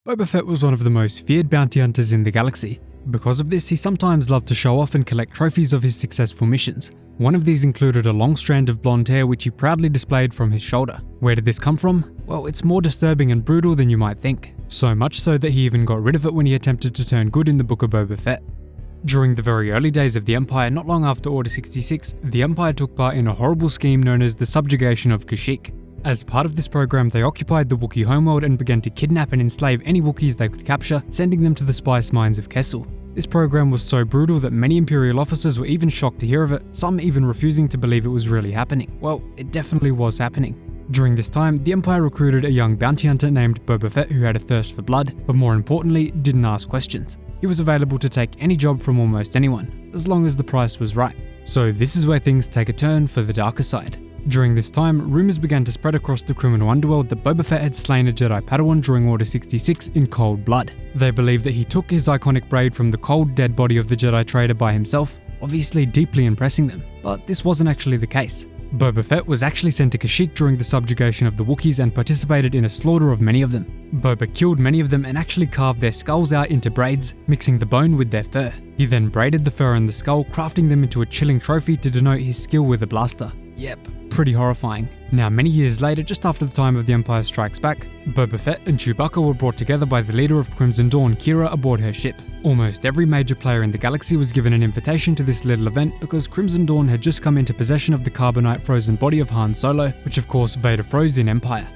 Boba Fett was one of the most feared bounty hunters in the galaxy. Because of this, he sometimes loved to show off and collect trophies of his successful missions. One of these included a long strand of blonde hair which he proudly displayed from his shoulder. Where did this come from? Well, it's more disturbing and brutal than you might think. So much so that he even got rid of it when he attempted to turn good in the Book of Boba Fett. During the very early days of the Empire, not long after Order 66, the Empire took part in a horrible scheme known as the Subjugation of Kashyyyk. As part of this program, they occupied the Wookiee homeworld and began to kidnap and enslave any Wookiees they could capture, sending them to the spice mines of Kessel. This program was so brutal that many imperial officers were even shocked to hear of it, some even refusing to believe it was really happening. Well, it definitely was happening. During this time, the Empire recruited a young bounty hunter named Boba Fett who had a thirst for blood, but more importantly, didn't ask questions. He was available to take any job from almost anyone, as long as the price was right. So this is where things take a turn for the darker side. During this time, rumours began to spread across the criminal underworld that Boba Fett had slain a Jedi Padawan during Order 66 in cold blood. They believed that he took his iconic braid from the cold, dead body of the Jedi traitor by himself, obviously deeply impressing them. But this wasn't actually the case. Boba Fett was actually sent to Kashyyyk during the subjugation of the Wookiees and participated in a slaughter of many of them. Boba killed many of them and actually carved their skulls out into braids, mixing the bone with their fur. He then braided the fur and the skull, crafting them into a chilling trophy to denote his skill with a blaster. Yep, pretty horrifying. Now, many years later, just after the time of The Empire Strikes Back, Boba Fett and Chewbacca were brought together by the leader of Crimson Dawn, Kira, aboard her ship. Almost every major player in the galaxy was given an invitation to this little event because Crimson Dawn had just come into possession of the carbonite frozen body of Han Solo, which of course Vader froze in Empire.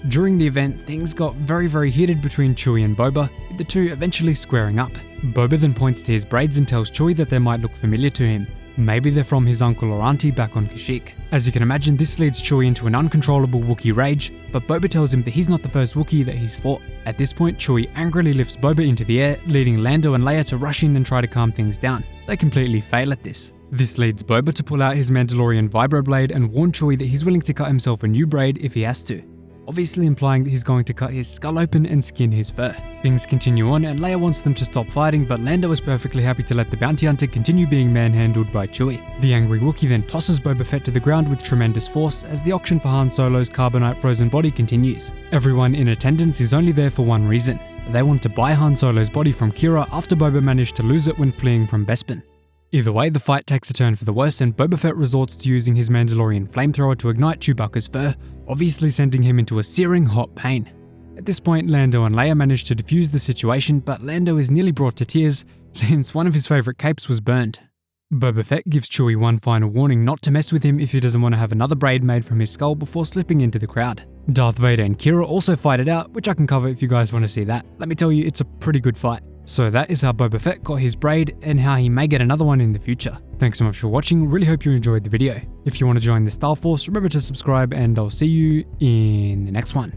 During the event, things got very heated between Chewie and Boba, with the two eventually squaring up. Boba then points to his braids and tells Chewie that they might look familiar to him. Maybe they're from his uncle or auntie back on Kashyyyk. As you can imagine, this leads Chewie into an uncontrollable Wookiee rage, but Boba tells him that he's not the first Wookiee that he's fought. At this point, Chewie angrily lifts Boba into the air, leading Lando and Leia to rush in and try to calm things down. They completely fail at this. This leads Boba to pull out his Mandalorian vibroblade and warn Chewie that he's willing to cut himself a new braid if he has to, obviously implying that he's going to cut his skull open and skin his fur. Things continue on and Leia wants them to stop fighting, but Lando is perfectly happy to let the bounty hunter continue being manhandled by Chewie. The angry Wookiee then tosses Boba Fett to the ground with tremendous force as the auction for Han Solo's carbonite frozen body continues. Everyone in attendance is only there for one reason. They want to buy Han Solo's body from Kira after Boba managed to lose it when fleeing from Bespin. Either way, the fight takes a turn for the worse and Boba Fett resorts to using his Mandalorian flamethrower to ignite Chewbacca's fur, obviously sending him into a searing hot pain. At this point, Lando and Leia manage to defuse the situation, but Lando is nearly brought to tears since one of his favourite capes was burned. Boba Fett gives Chewie one final warning not to mess with him if he doesn't want to have another braid made from his skull before slipping into the crowd. Darth Vader and Kira also fight it out, which I can cover if you guys want to see that. Let me tell you, it's a pretty good fight. So that is how Boba Fett got his braid and how he may get another one in the future. Thanks so much for watching, really hope you enjoyed the video. If you want to join the Star Force, remember to subscribe and I'll see you in the next one.